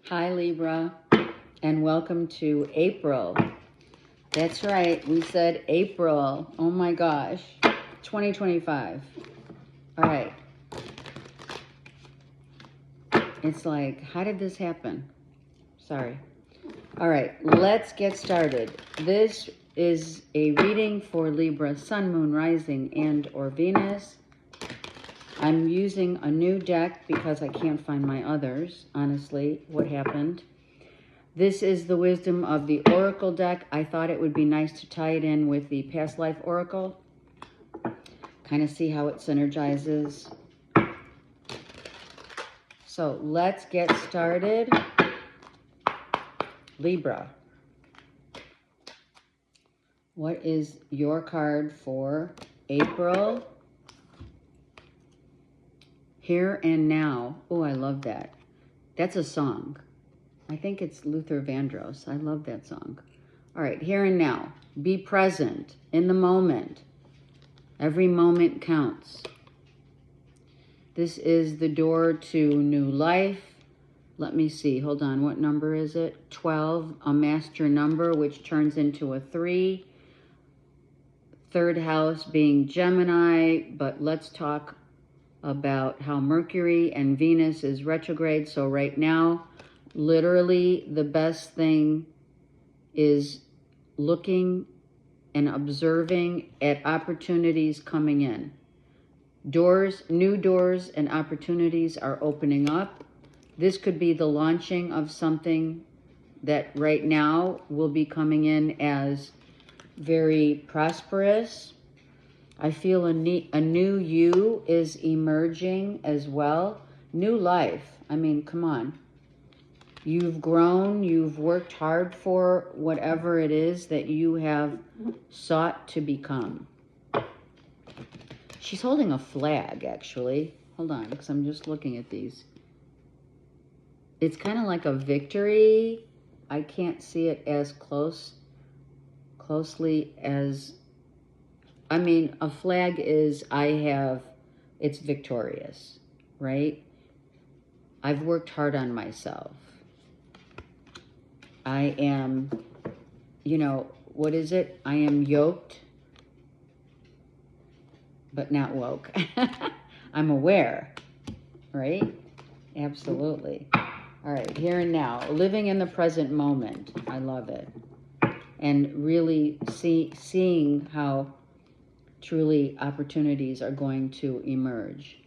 Hi, Libra, and welcome to April. That's right, we said April. Oh my gosh, 2025. All right. It's like, how did this happen? Sorry. All right, let's get started. This is a reading for Libra, Sun, Moon, Rising, and or Venus. I'm using a new deck because I can't find my others, honestly. What happened? This is the wisdom of the Oracle deck. I thought it would be nice to tie it in with the Past Life Oracle. Kind of see how it synergizes. So let's get started. Libra. What is your card for April? Here and Now. Oh, I love that. That's a song. I think it's Luther Vandross. I love that song. All right, here and now. Be present in the moment. Every moment counts. This is the door to new life. Let me see. Hold on. What number is it? 12, a master number, which turns into a 3. Third house being Gemini, but let's talk about how Mercury and Venus is retrograde. So right now, literally the best thing is looking and observing at opportunities coming in. Doors, new doors and opportunities are opening up. This could be the launching of something that right now will be coming in as very prosperous. I feel a new you is emerging as well. New life. I mean, come on. You've grown, you've worked hard for whatever it is that you have sought to become. She's holding a flag, actually. Hold on, because I'm just looking at these. It's kind of like a victory. I can't see it as closely as, I mean, a flag is, it's victorious, right? I've worked hard on myself. I am, what is it? I am yoked, but not woke. I'm aware, right? Absolutely. All right, here and now. Living in the present moment. I love it. And really seeing how truly opportunities are going to emerge.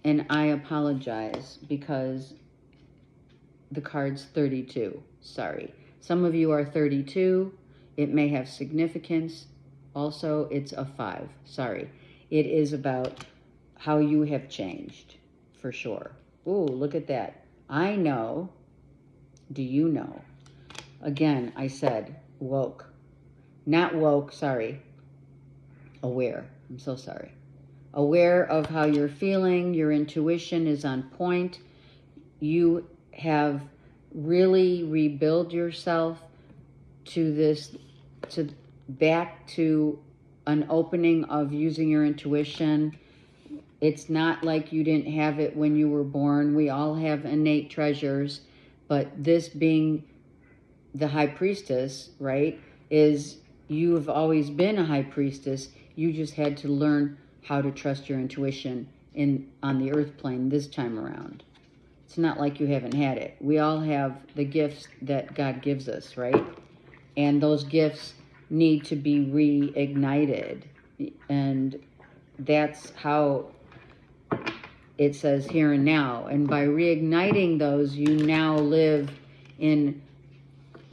And I apologize because the card's 32. Sorry. Some of you are 32. It may have significance. Also, it's a 5. Sorry. It is about how you have changed, for sure. Ooh, look at that. I know. Do you know? Again, I said woke. Not woke, sorry. Aware. I'm so sorry. Aware of how you're feeling. Your intuition is on point. You have really rebuild yourself back to an opening of using your intuition. It's not like you didn't have it when you were born. We all have innate treasures, but this being the high priestess, right, is you have always been a high priestess. You just had to learn how to trust your intuition on the earth plane this time around. It's not like you haven't had it. We all have the gifts that God gives us, right? And those gifts need to be reignited. And that's how it says here and now. And by reigniting those, you now live in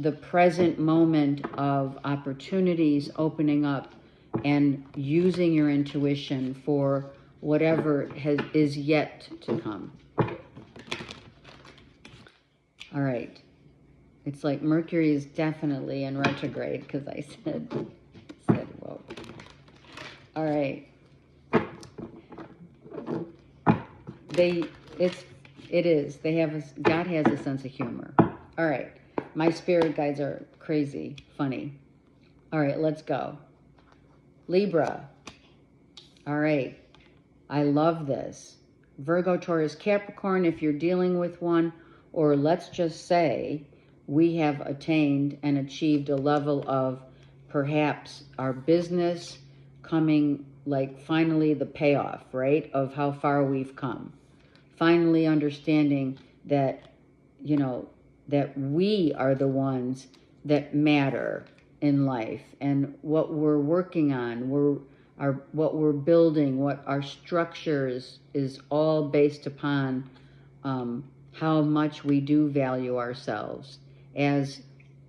the present moment of opportunities opening up and using your intuition for whatever is yet to come. All right. It's like Mercury is definitely in retrograde because I said whoa. All right. It is. God has a sense of humor. All right. My spirit guides are crazy, funny. All right, let's go. Libra. All right. I love this. Virgo, Taurus, Capricorn, if you're dealing with one, or let's just say we have attained and achieved a level of perhaps our business coming, like finally the payoff, right, of how far we've come. Finally understanding that, you know, that we are the ones that matter in life, and what we're working on, what we're building, what our structures is all based upon how much we do value ourselves as,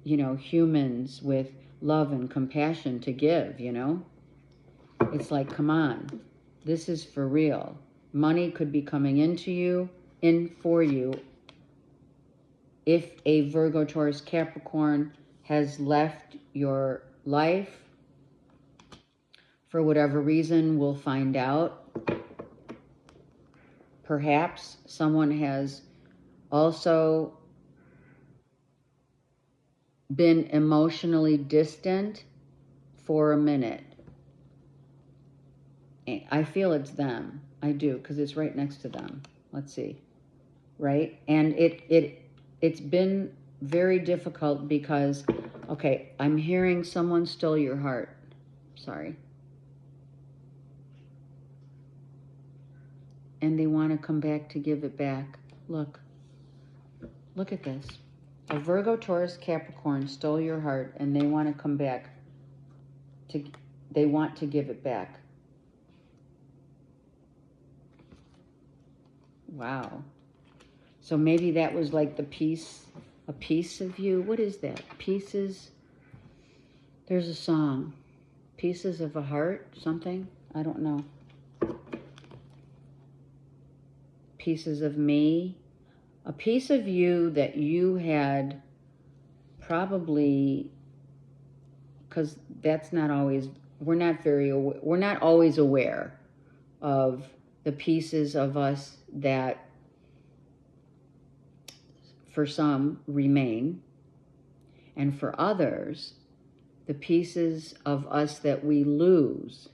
you know, humans with love and compassion to give, you know. It's like, come on, this is for real. Money could be coming in for you if a Virgo, Taurus, Capricorn has left your life for whatever reason. We'll find out. Perhaps someone has also been emotionally distant for a minute. I feel it's them. I do, because it's right next to them. Let's see. Right? And it's been very difficult because, okay, I'm hearing someone stole your heart. Sorry. And they want to come back to give it back. Look at this. A Virgo, Taurus, Capricorn stole your heart, and they want to come back they want to give it back. Wow. So maybe that was like a piece of you. What is that? Pieces. There's a song. Pieces of a heart, something. I don't know. Pieces of me. A piece of you that you had probably, because that's not always, we're not always aware of the pieces of us that for some remain, and for others, the pieces of us that we lose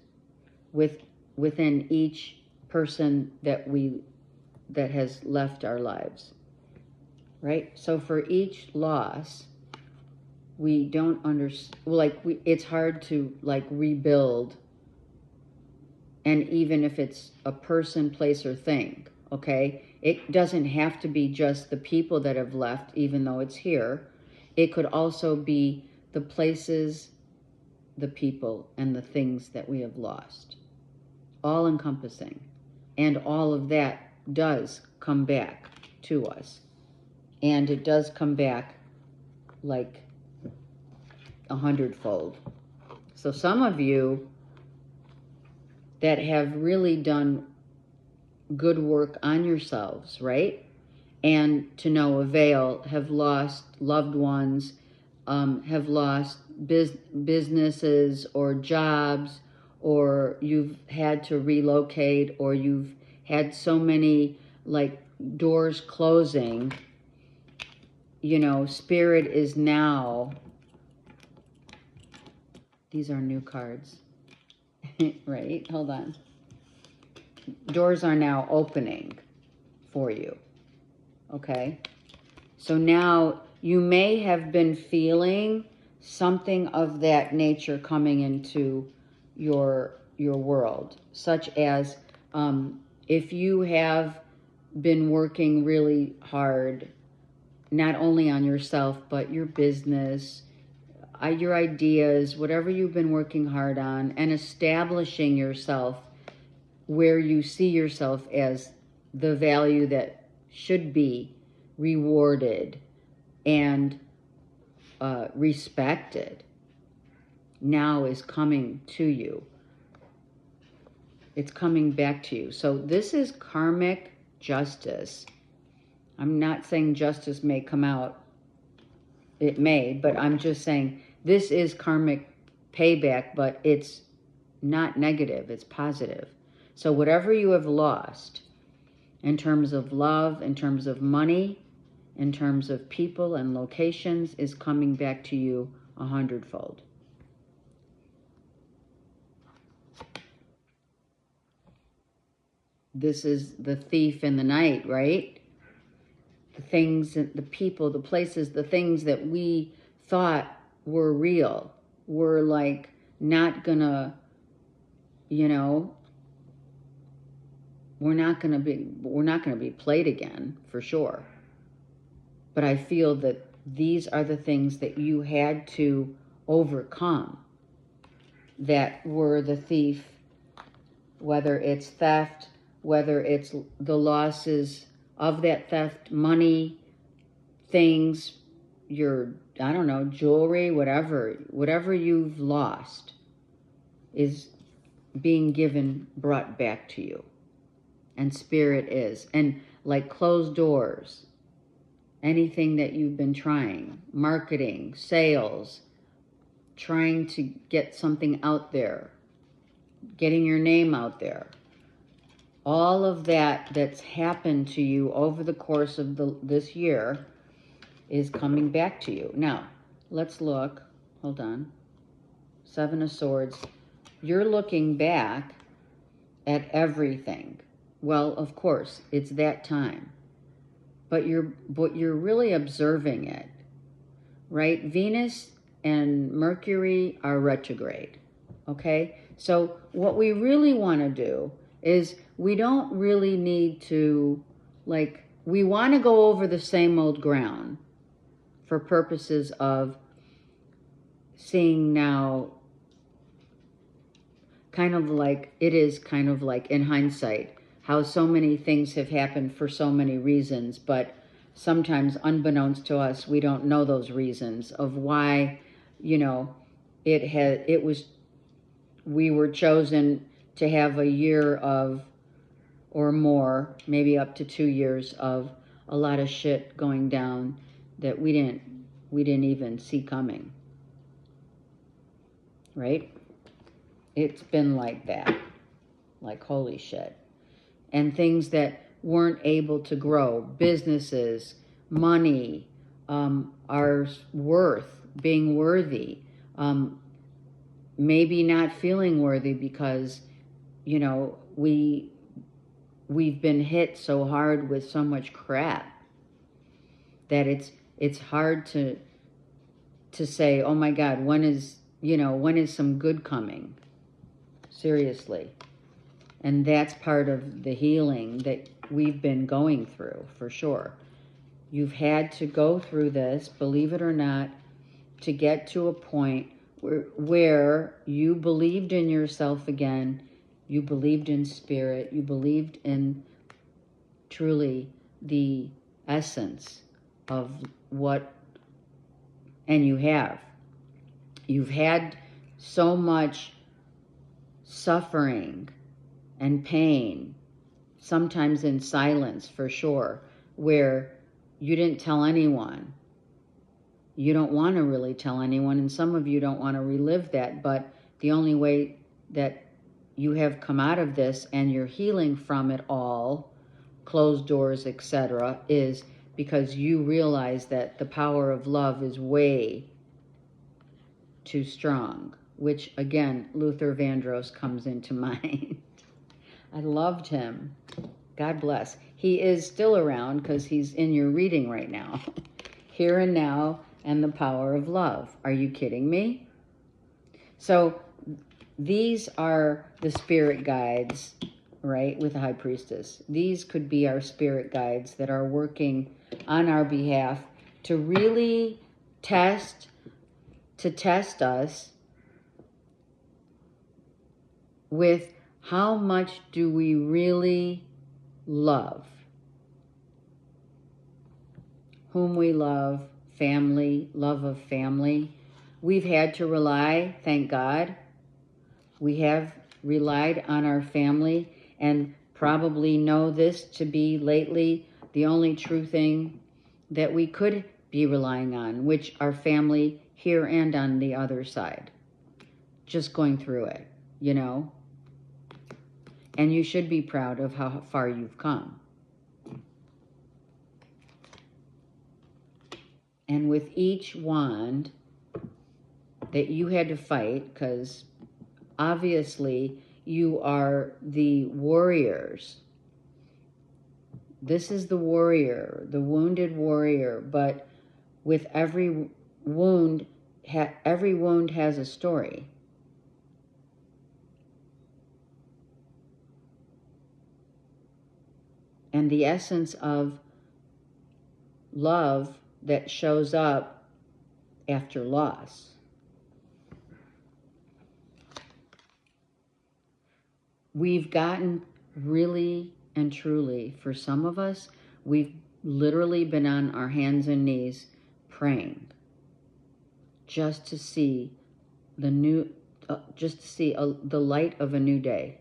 within each person that has left our lives. Right? So for each loss, we don't understand, it's hard to rebuild. And even if it's a person, place, or thing, okay? It doesn't have to be just the people that have left, even though it's here. It could also be the places, the people, and the things that we have lost. All encompassing. And all of that does come back to us. And it does come back like 100-fold. So some of you that have really done good work on yourselves, right? And to no avail, have lost loved ones, have lost businesses or jobs, or you've had to relocate, or you've had so many doors closing. You know, Spirit is now, these are new cards, right? Hold on. Doors are now opening for you, okay? So now you may have been feeling something of that nature coming into your world, such as if you have been working really hard, not only on yourself, but your business, your ideas, whatever you've been working hard on, and establishing yourself where you see yourself as the value that should be rewarded and respected, now is coming to you. It's coming back to you. So this is karmic justice. I'm not saying justice may come out. It may, but I'm just saying this is karmic payback, but it's not negative. It's positive. So whatever you have lost in terms of love, in terms of money, in terms of people and locations, is coming back to you 100-fold. this is the thief in the night, right? The things, the people, the places, the things that we thought were real were like not gonna, you know, we're not gonna be played again for sure. But I feel that these are the things that you had to overcome that were the thief, whether it's theft, whether it's the losses of that theft, money, things, your, I don't know, jewelry, whatever you've lost is being brought back to you. And spirit is. And like closed doors, anything that you've been trying, marketing, sales, trying to get something out there, getting your name out there, all of that that's happened to you over the course of this year is coming back to you. Now, let's look. Hold on. Seven of Swords. You're looking back at everything. Well, of course, it's that time. But you're really observing it, right? Venus and Mercury are retrograde, okay? So what we really want to do is we don't really need to, like, we want to go over the same old ground for purposes of seeing now kind of like in hindsight how so many things have happened for so many reasons, but sometimes unbeknownst to us, we don't know those reasons of why, you know, we were chosen to have a year of, or more, maybe up to 2 years of a lot of shit going down that we didn't even see coming. Right? It's been like that. Like, holy shit. And things that weren't able to grow, businesses, money, our worth, being worthy, maybe not feeling worthy because, you know, we've been hit so hard with so much crap that it's hard to say, oh my God, when is some good coming? Seriously. And that's part of the healing that we've been going through, for sure. You've had to go through this, believe it or not, to get to a point where you believed in yourself again, you believed in spirit, you believed in truly the essence of what, and you have. You've had so much suffering and pain, sometimes in silence for sure, where you didn't tell anyone. You don't want to really tell anyone, and some of you don't want to relive that, but the only way that you have come out of this and you're healing from it all, closed doors, etc., is because you realize that the power of love is way too strong, which again, Luther Vandross comes into mind. I loved him. God bless. He is still around because he's in your reading right now. Here and Now and the Power of Love. Are you kidding me? So these are the spirit guides, right, with the High Priestess. These could be our spirit guides that are working on our behalf to really test us with how much do we really love? Whom we love, family, love of family. We've had to rely, thank God, we have relied on our family and probably know this to be lately the only true thing that we could be relying on, which our family here and on the other side. Just going through it, you know? And you should be proud of how far you've come. And with each wand that you had to fight, because obviously you are the warriors This is the warrior, the wounded warrior, but with every wound has a story. And the essence of love that shows up after loss. We've gotten really and truly, for some of us, we've literally been on our hands and knees praying just to see the light of a new day.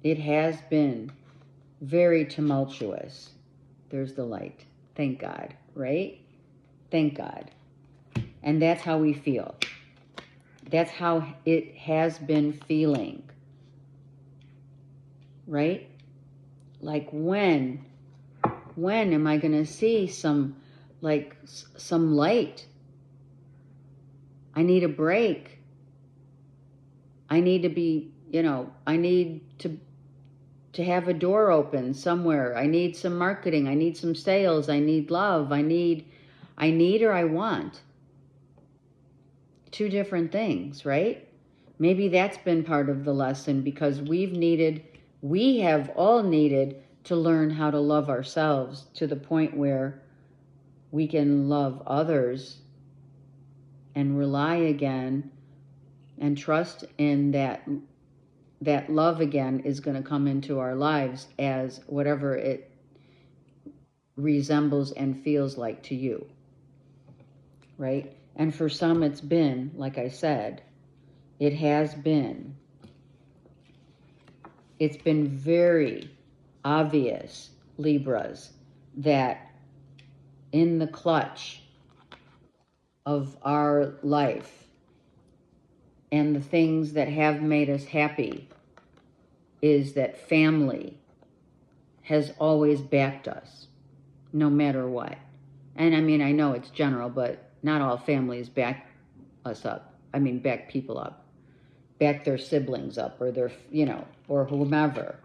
It has been very tumultuous. There's the light. Thank God, right? Thank God. And that's how we feel. That's how it has been feeling. Right? Like when am I going to see some light? I need a break. I need to be, I need to have a door open somewhere. I need some marketing. I need some sales. I need love. I need or I want. Two different things, right? Maybe that's been part of the lesson, because we have all needed to learn how to love ourselves to the point where we can love others and rely again and trust in that love again is going to come into our lives as whatever it resembles and feels like to you, right? And for some, it's been, like I said, it's been very obvious, Libras, that in the clutch of our life and the things that have made us happy is that family has always backed us, no matter what. And I mean, I know it's general, but not all families back us up. I mean, back people up, back their siblings up, or their, or whomever.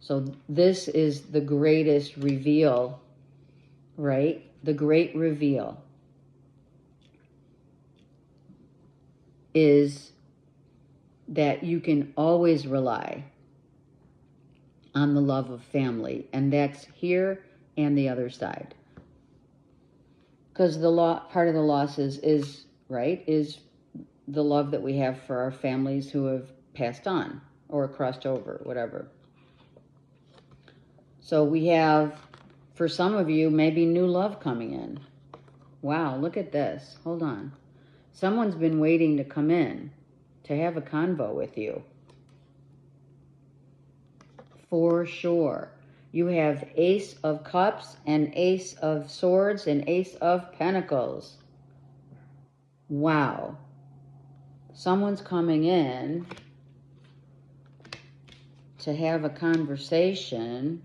So this is the greatest reveal, right? The great reveal is that you can always rely on the love of family, and that's here and the other side. Because part of the loss is the love that we have for our families who have passed on or crossed over, whatever. So we have, for some of you, maybe new love coming in. Wow, look at this. Hold on. Someone's been waiting to come in to have a convo with you. For sure. You have Ace of Cups and Ace of Swords and Ace of Pentacles. Wow. Someone's coming in to have a conversation.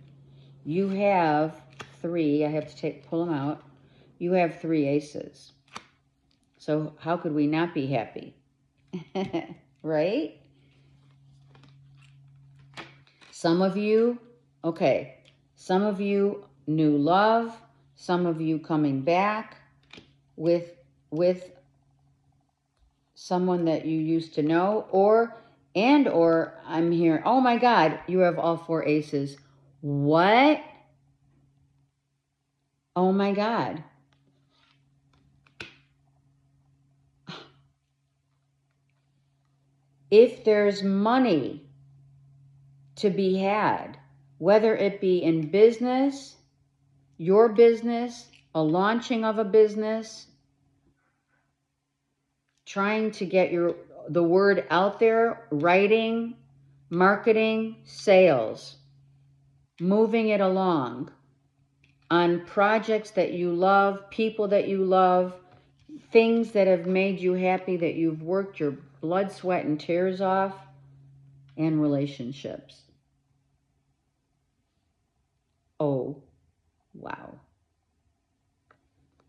You have three. I have to pull them out. You have three aces. So how could we not be happy? Right? Some of you, new love, some of you coming back with someone that you used to know, or I'm here, oh my God, you have all four aces. What? Oh my God. If there's money to be had, whether it be in business, your business, a launching of a business, trying to get the word out there, writing, marketing, sales, moving it along on projects that you love, people that you love, things that have made you happy, that you've worked your blood, sweat, and tears off, and relationships. Oh, wow.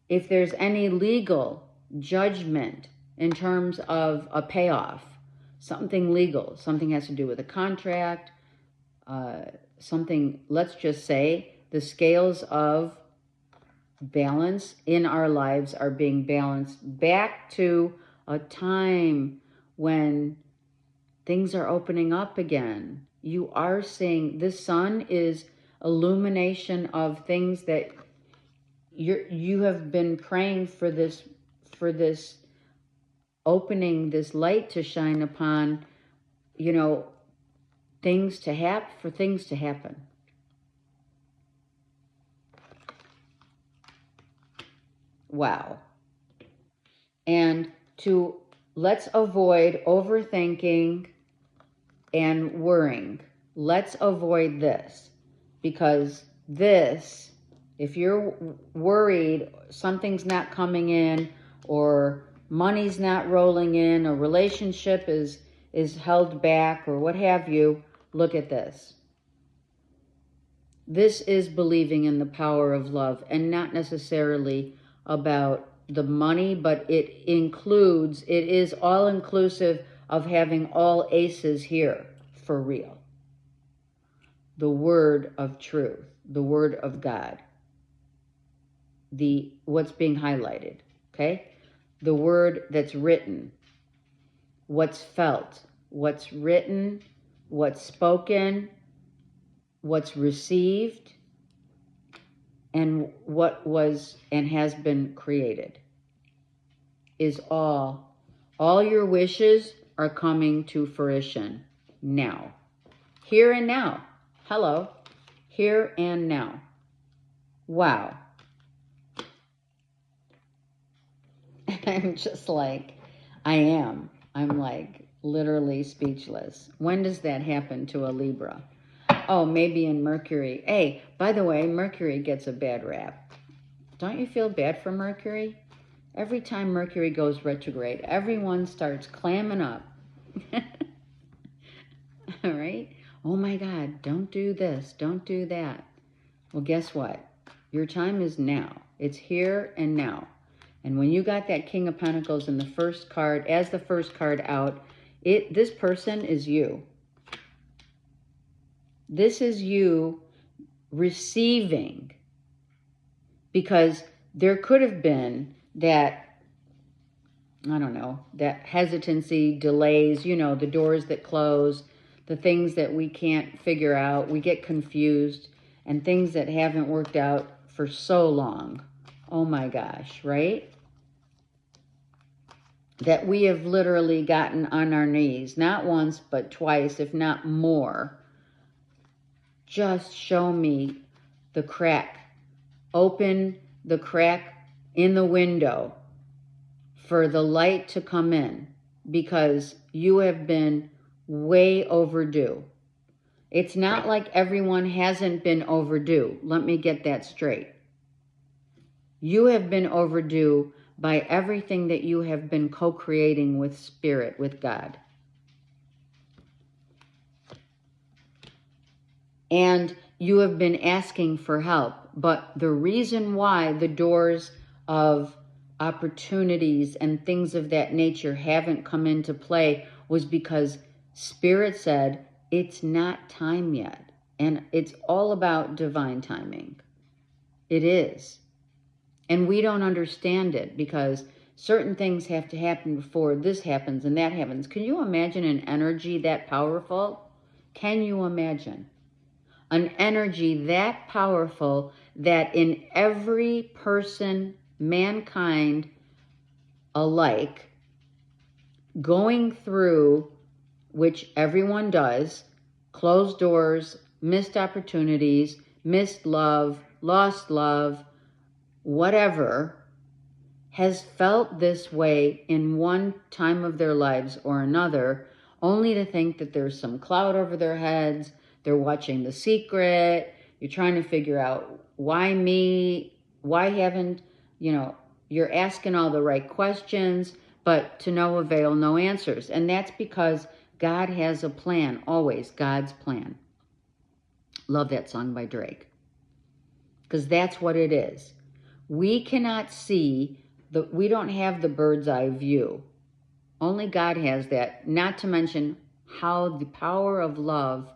If there's any legal judgment in terms of a payoff, something legal, something has to do with a contract, something, let's just say, the scales of balance in our lives are being balanced back to a time when things are opening up again. You are seeing, the sun is illumination of things that you have been praying for this opening, this light to shine upon, you know, things to happen. Wow. And let's avoid overthinking and worrying. Let's avoid this, because this, if you're worried something's not coming in, or money's not rolling in, or relationship is held back, or what have you, look at this. This is believing in the power of love, and not necessarily about the money, but it is all inclusive of having all aces here for real. The word of truth, the word of God, what's being highlighted, okay? The word that's written, what's felt, what's written, what's spoken, what's received, and what was and has been created is all your wishes are coming to fruition now. Here and now. Hello. Here and now. Wow. I'm just like, I'm like literally speechless. When does that happen to a Libra? Oh, maybe in Mercury. Hey, by the way, Mercury gets a bad rap. Don't you feel bad for Mercury? Every time Mercury goes retrograde, everyone starts clamming up. All right? Oh my God, don't do this, don't do that. Well, guess what? Your time is now. It's here and now. And when you got that King of Pentacles in the first card, as the first card out, this person is you. This is you receiving, because there could have been that, I don't know, that hesitancy, delays, you know, the doors that close, the things that we can't figure out, we get confused, and things that haven't worked out for so long. Oh my gosh, right? That we have literally gotten on our knees, not once, but twice, if not more. Just show me the crack. Open the crack in the window for the light to come in, because you have been way overdue. It's not like everyone hasn't been overdue. Let me get that straight. You have been overdue by everything that you have been co-creating with Spirit, with God. And you have been asking for help. But the reason why the doors of opportunities and things of that nature haven't come into play was because Spirit said, it's not time yet. And it's all about divine timing. It is. And we don't understand it, because certain things have to happen before this happens and that happens. Can you imagine an energy that powerful? Can you imagine? An energy that powerful that in every person, mankind alike, going through, which everyone does, closed doors, missed opportunities, missed love, lost love, whatever, has felt this way in one time of their lives or another, only to think that there's some cloud over their heads. They're watching The Secret. You're trying to figure out, why me? Why haven't, you're asking all the right questions, but to no avail, no answers. And that's because God has a plan, always God's plan. Love that song by Drake. Because that's what it is. We cannot see, we don't have the bird's eye view. Only God has that, not to mention how the power of love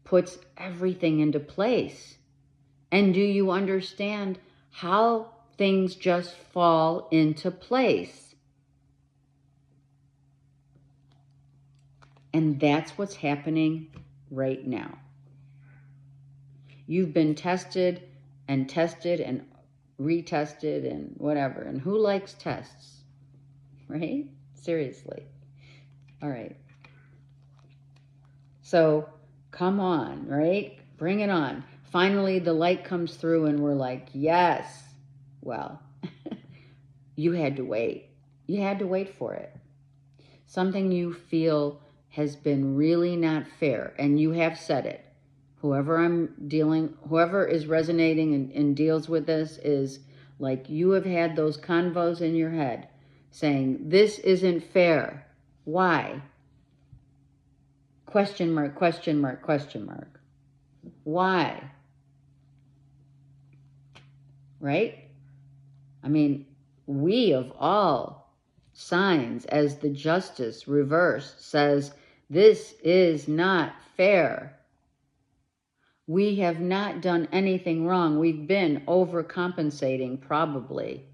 puts everything into place. And do you understand how things just fall into place? And that's what's happening right now. You've been tested and retested and whatever. And who likes tests? Right? Seriously. All right. So come on, right? Bring it on. Finally, the light comes through and we're like, yes. Well, you had to wait. You had to wait for it. Something you feel has been really not fair, and you have said it. Whoever is resonating and deals with this is like, you have had those convos in your head saying, this isn't fair. Why? Question mark, question mark, question mark. Why? Right? I mean, we of all signs, as the justice reversed says, this is not fair. We have not done anything wrong. We've been overcompensating probably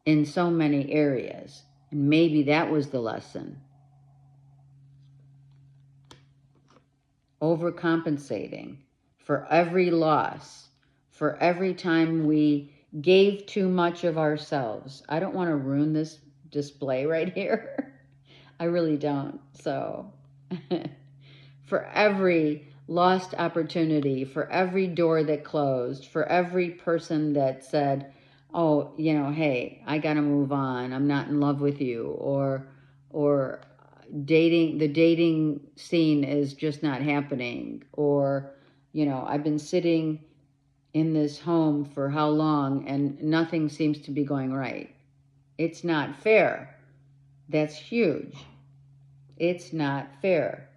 in so many areas. And maybe that was the lesson. Overcompensating for every loss, for every time we gave too much of ourselves. I don't want to ruin this display right here. I really don't. So for every lost opportunity, for every door that closed, for every person that said, oh, you know, hey, I got to move on. I'm not in love with you. Or the dating scene is just not happening. Or, you know, I've been sitting in this home for how long and nothing seems to be going right. It's not fair. That's huge. It's not fair.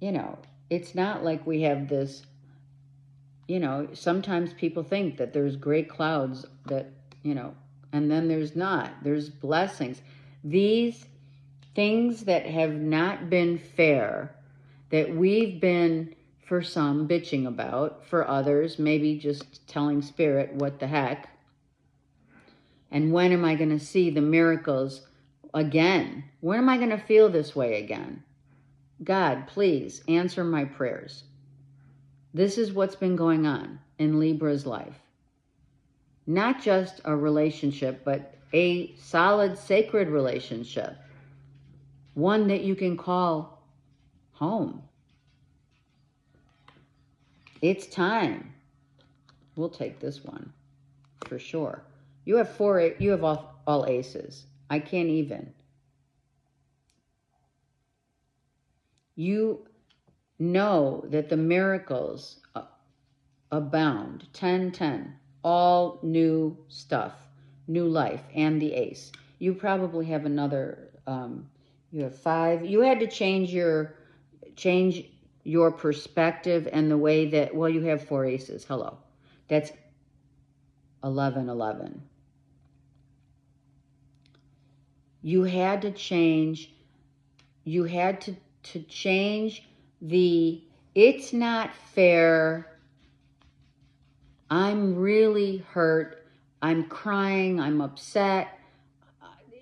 You know, it's not like we have this, you know, sometimes people think that there's gray clouds that, you know, and then there's not. There's blessings. These things that have not been fair, that we've been, for some, bitching about, for others, maybe just telling spirit, what the heck? And when am I going to see the miracles again? When am I going to feel this way again? God, please answer my prayers. This is what's been going on in Libra's life. Not just a relationship, but a solid, sacred relationship. One that you can call home. It's time. We'll take this one for sure. You have all aces. I can't even. You know that the miracles abound. 10-10. All new stuff. New life. And the ace. You probably have another, you have 5. You had to change your perspective and the way that, well, you have 4 aces. Hello. That's 11-11. You had to change. You had to change it's not fair. I'm really hurt. I'm crying. I'm upset.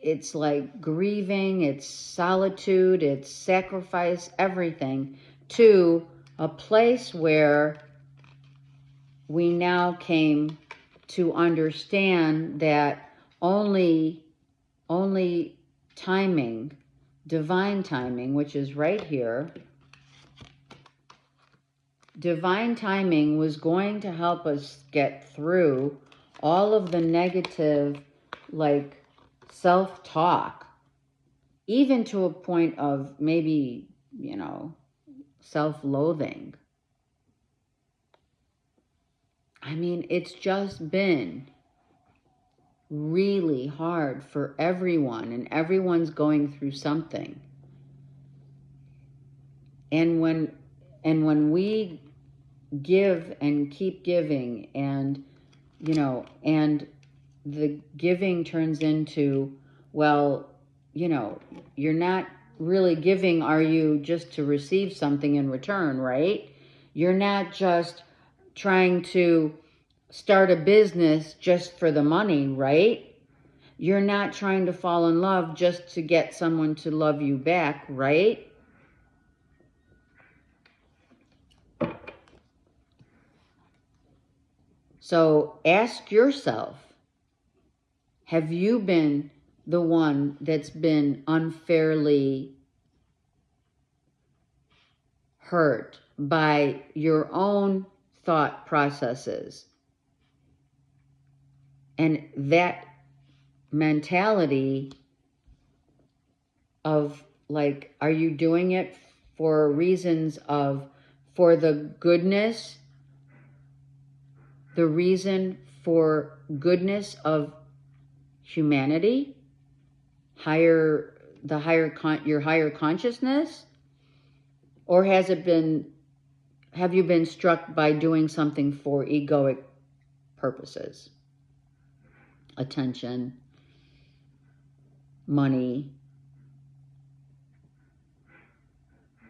It's like grieving. It's solitude. It's sacrifice, everything, to a place where we now came to understand that only timing, divine timing, which is right here, divine timing was going to help us get through all of the negative, like, self-talk, even to a point of maybe, you know, self-loathing. I mean, it's just been really hard for everyone, and everyone's going through something. And when we give and keep giving, and, you know, and the giving turns into, well, you know, you're not really giving, are you just to receive something in return, right? You're not just trying to start a business just for the money, right? You're not trying to fall in love just to get someone to love you back, right? So ask yourself, have you been the one that's been unfairly hurt by your own thought processes? And that mentality of like, are you doing it for reasons of, for the goodness, the reason for goodness of humanity, your higher consciousness? Or have you been struck by doing something for egoic purposes? Attention, money,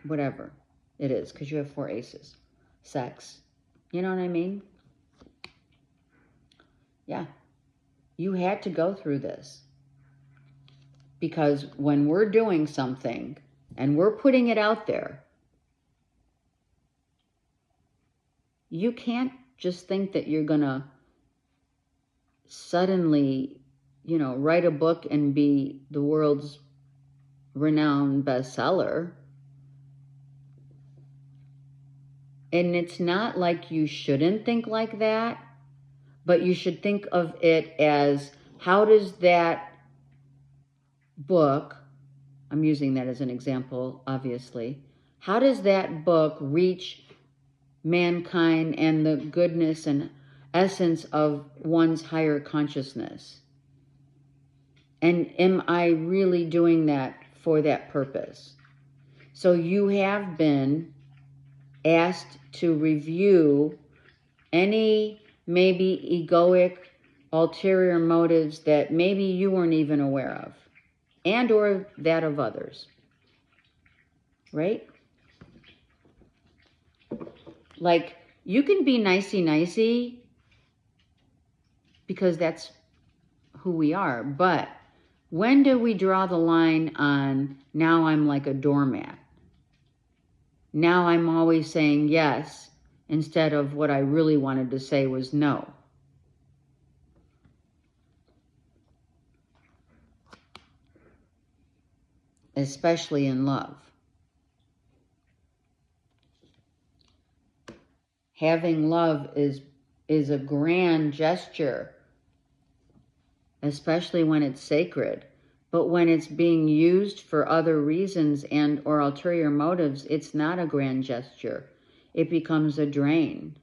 whatever it is, because you have 4 aces. Sex. You know what I mean? Yeah. You had to go through this. Because when we're doing something and we're putting it out there, you can't just think that you're going to suddenly, write a book and be the world's renowned bestseller. And it's not like you shouldn't think like that, but you should think of it as, how does that book, I'm using that as an example, obviously, how does that book reach mankind and the goodness and essence of one's higher consciousness? And am I really doing that for that purpose? So you have been asked to review any maybe egoic ulterior motives that maybe you weren't even aware of, and or that of others, right? Like, you can be nicey because that's who we are, but when do we draw the line on, now I'm like a doormat? Now I'm always saying yes instead of what I really wanted to say was no. Especially in love. Having love is a grand gesture, especially when it's sacred. But when it's being used for other reasons and or ulterior motives, it's not a grand gesture. It becomes a drain.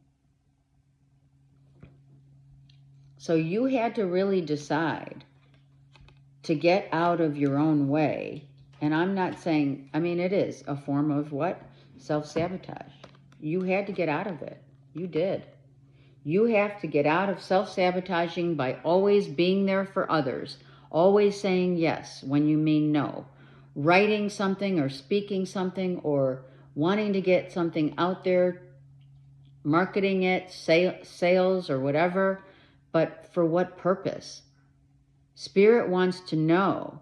So you had to really decide to get out of your own way. And I'm not saying, it is a form of what? Self-sabotage. You had to get out of it. You did. You have to get out of self-sabotaging by always being there for others, always saying yes when you mean no, writing something or speaking something or wanting to get something out there, marketing it, sales or whatever, but for what purpose? Spirit wants to know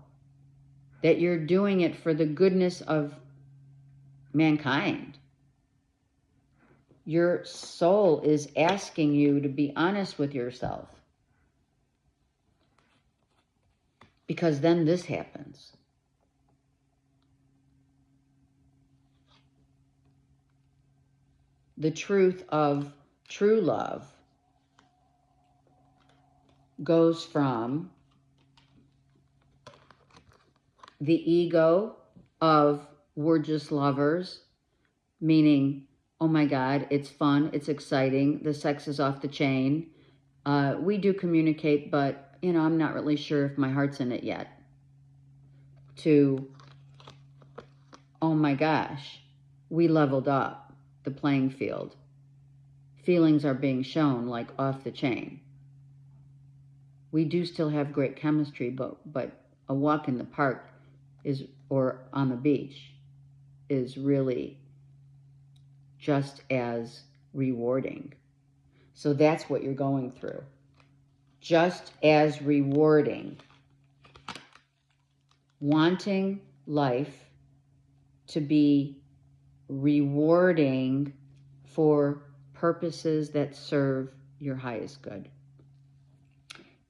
that you're doing it for the goodness of mankind. Your soul is asking you to be honest with yourself. Because then this happens. The truth of true love goes from the ego of we're just lovers, meaning, oh my God, it's fun, it's exciting, the sex is off the chain. We do communicate, but, I'm not really sure if my heart's in it yet. To, oh my gosh, we leveled up the playing field. Feelings are being shown like off the chain. We do still have great chemistry, but a walk in the park or on the beach, is really just as rewarding. So that's what you're going through. Just as rewarding. Wanting life to be rewarding for purposes that serve your highest good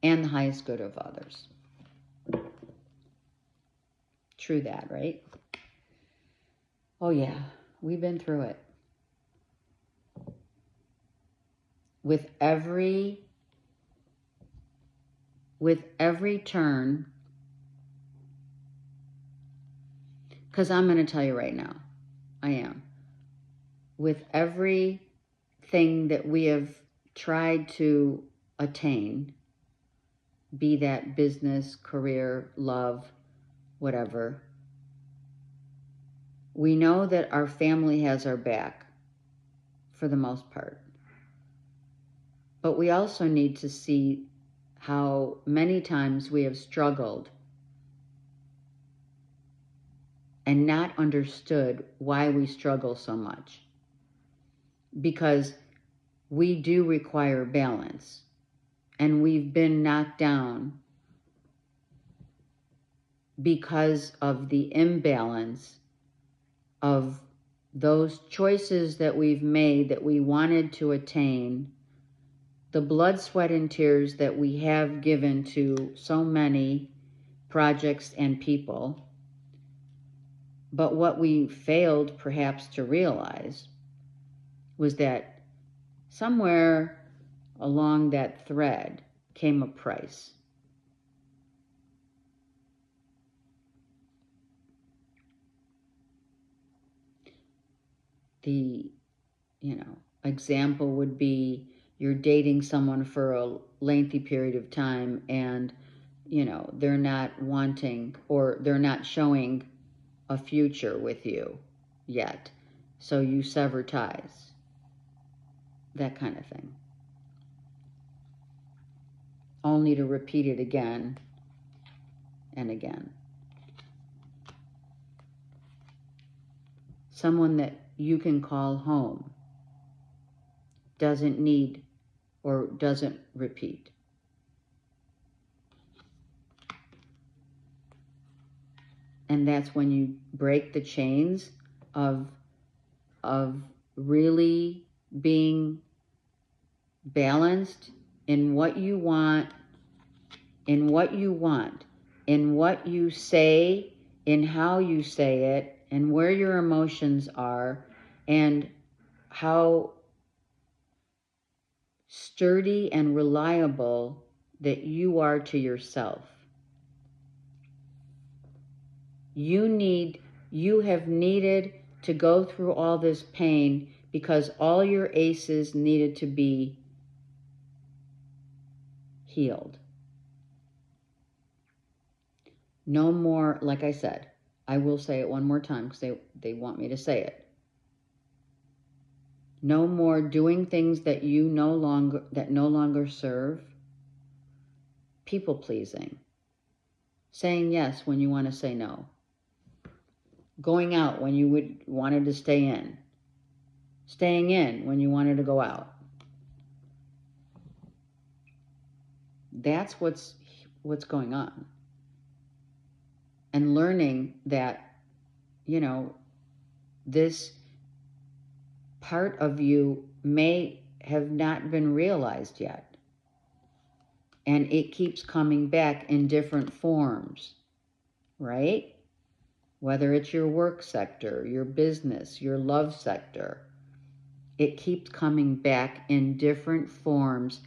and the highest good of others. True that, right? Oh yeah, we've been through it. With every turn, because I'm going to tell you right now, I am. With everything that we have tried to attain, be that business, career, love, whatever, we know that our family has our back for the most part. But we also need to see how many times we have struggled and not understood why we struggle so much. Because we do require balance, and we've been knocked down because of the imbalance of those choices that we've made that we wanted to attain, the blood, sweat, and tears that we have given to so many projects and people. But what we failed perhaps to realize was that somewhere along that thread came a price. The, example would be you're dating someone for a lengthy period of time and, they're not wanting or they're not showing a future with you yet. So you sever ties. That kind of thing. Only to repeat it again and again. Someone that you can call home doesn't need or doesn't repeat. And that's when you break the chains of really being balanced in what you want, in what you say, in how you say it, and where your emotions are, and how sturdy and reliable that you are to yourself. You have needed to go through all this pain because all your aces needed to be healed. No more, like I said, I will say it one more time because they want me to say it. No more doing things that no longer serve. People pleasing. Saying yes when you want to say no. Going out when you wanted to stay in. Staying in when you wanted to go out. That's what's going on. And learning that, this part of you may have not been realized yet. And it keeps coming back in different forms, right? Whether it's your work sector, your business, your love sector, it keeps coming back in different forms,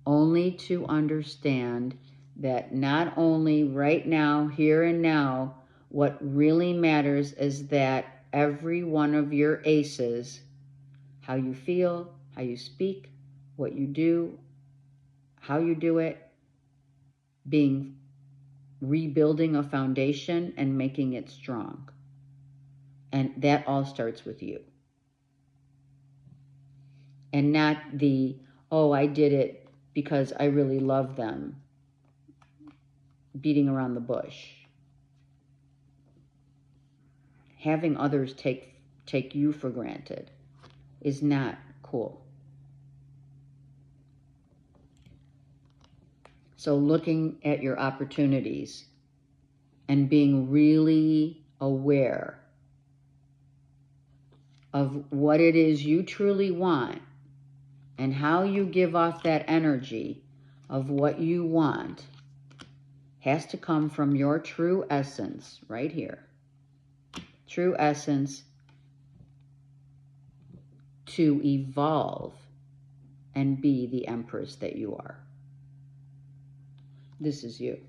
only to understand that not only right now, here and now, what really matters is that every one of your aces, how you feel, how you speak, what you do, how you do it, rebuilding a foundation and making it strong. And that all starts with you. And not I did it because I really love them, beating around the bush. having others take you for granted is not cool. So looking at your opportunities and being really aware of what it is you truly want and how you give off that energy of what you want has to come from your true essence right here. True essence to evolve and be the empress that you are. This is you.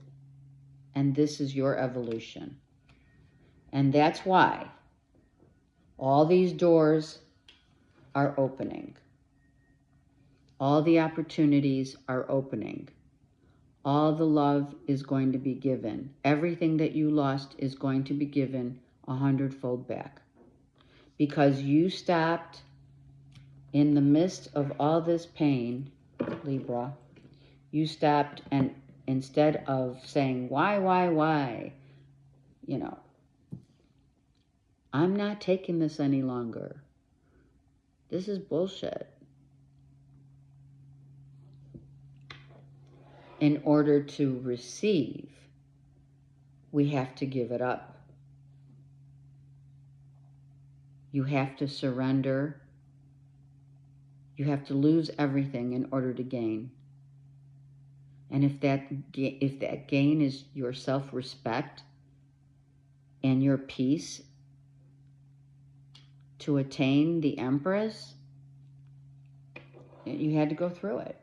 And this is your evolution. And that's why all these doors are opening. All the opportunities are opening. All the love is going to be given. Everything that you lost is going to be given 100-fold back. Because you stopped in the midst of all this pain, Libra, you stopped, and instead of saying, why, you know, I'm not taking this any longer. This is bullshit. In order to receive, we have to give it up. You have to surrender. You have to lose everything in order to gain. And if that gain is your self-respect and your peace to attain the Empress, you had to go through it.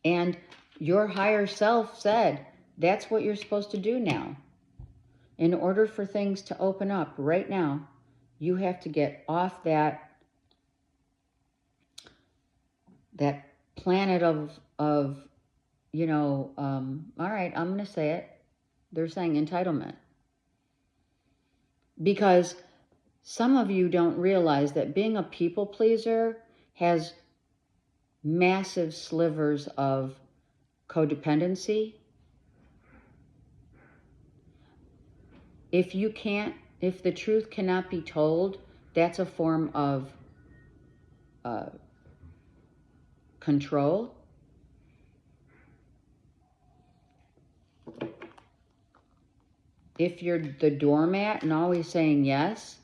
And your higher self said, that's what you're supposed to do now. In order for things to open up right now, you have to get off that planet of you know, all right, I'm going to say it. They're saying entitlement. Because some of you don't realize that being a people pleaser has massive slivers of codependency. If the truth cannot be told, that's a form of control. If you're the doormat and always saying yes,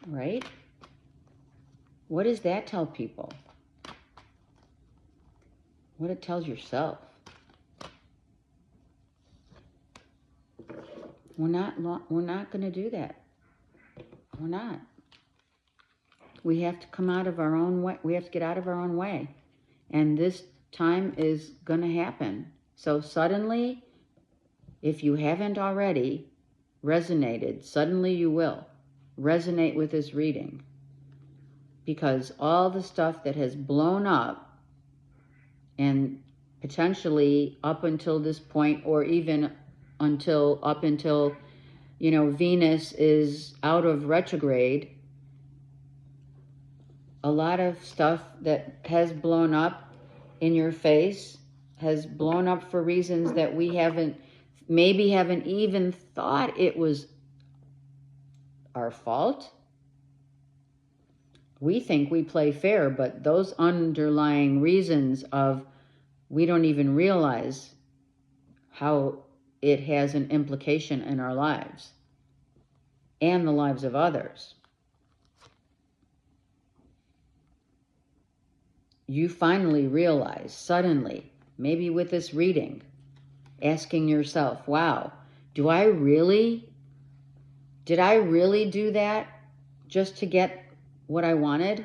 right? What does that tell people? What it tells yourself. We're not going to do that. We're not. We have to come out of our own way. We have to get out of our own way. And this time is going to happen. So suddenly, if you haven't already resonated, suddenly you will resonate with this reading. Because all the stuff that has blown up, and potentially up until this point, or even up until, you know, Venus is out of retrograde, a lot of stuff that has blown up in your face has blown up for reasons that we haven't even thought it was our fault. We think we play fair, but those underlying reasons of we don't even realize how it has an implication in our lives and the lives of others. You finally realize, suddenly, maybe with this reading, asking yourself, wow, did I really do that just to get what I wanted?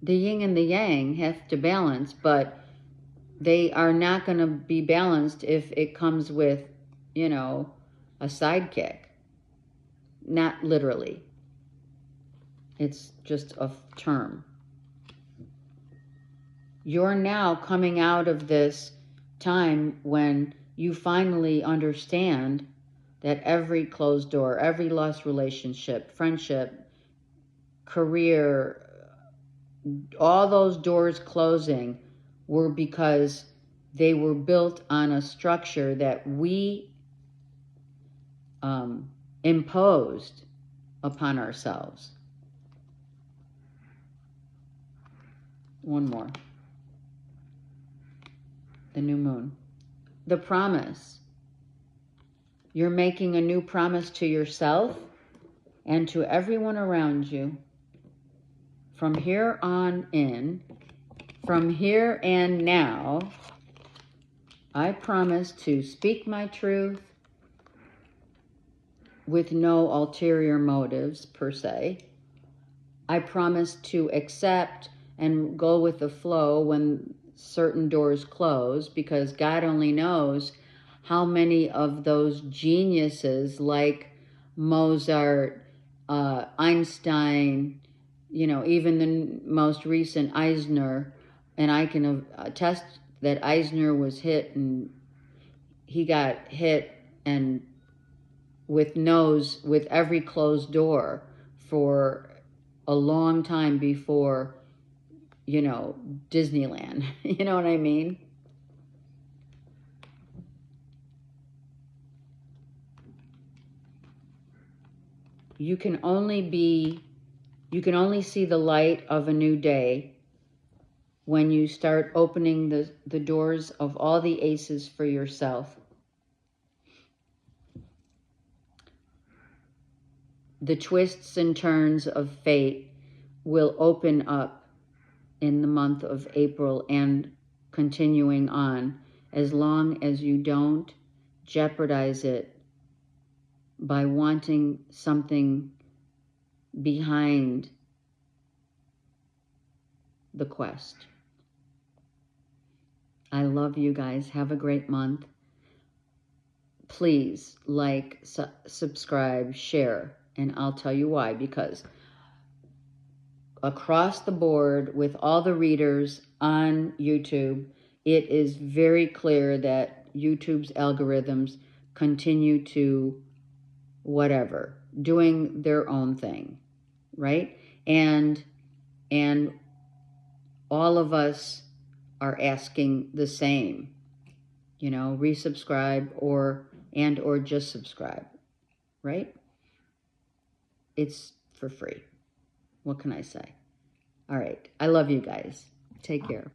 The yin and the yang have to balance, but they are not going to be balanced if it comes with, you know, a sidekick. Not literally. It's just a term. You're now coming out of this time when you finally understand that every closed door, every lost relationship, friendship, career, all those doors closing were because They were built on a structure that we imposed upon ourselves. One more. The new moon. The promise. You're making a new promise to yourself and to everyone around you. From here on in, from here and now, I promise to speak my truth with no ulterior motives per se. I promise to accept and go with the flow when certain doors close, because God only knows how many of those geniuses like Mozart, Einstein, even the most recent Eisner, and I can attest that Eisner was hit, and he got hit and with every closed door for a long time before, Disneyland. You know what I mean? You can only see the light of a new day when you start opening the doors of all the aces for yourself. The twists and turns of fate will open up in the month of April and continuing on, as long as you don't jeopardize it by wanting something behind the quest. I love you guys. Have a great month. Please like, subscribe, share, and I'll tell you why. Because across the board with all the readers on YouTube, it is very clear that YouTube's algorithms continue to whatever, doing their own thing, right? And all of us are asking the same, resubscribe or just subscribe, right? It's for free. What can I say? All right. I love you guys. Take care.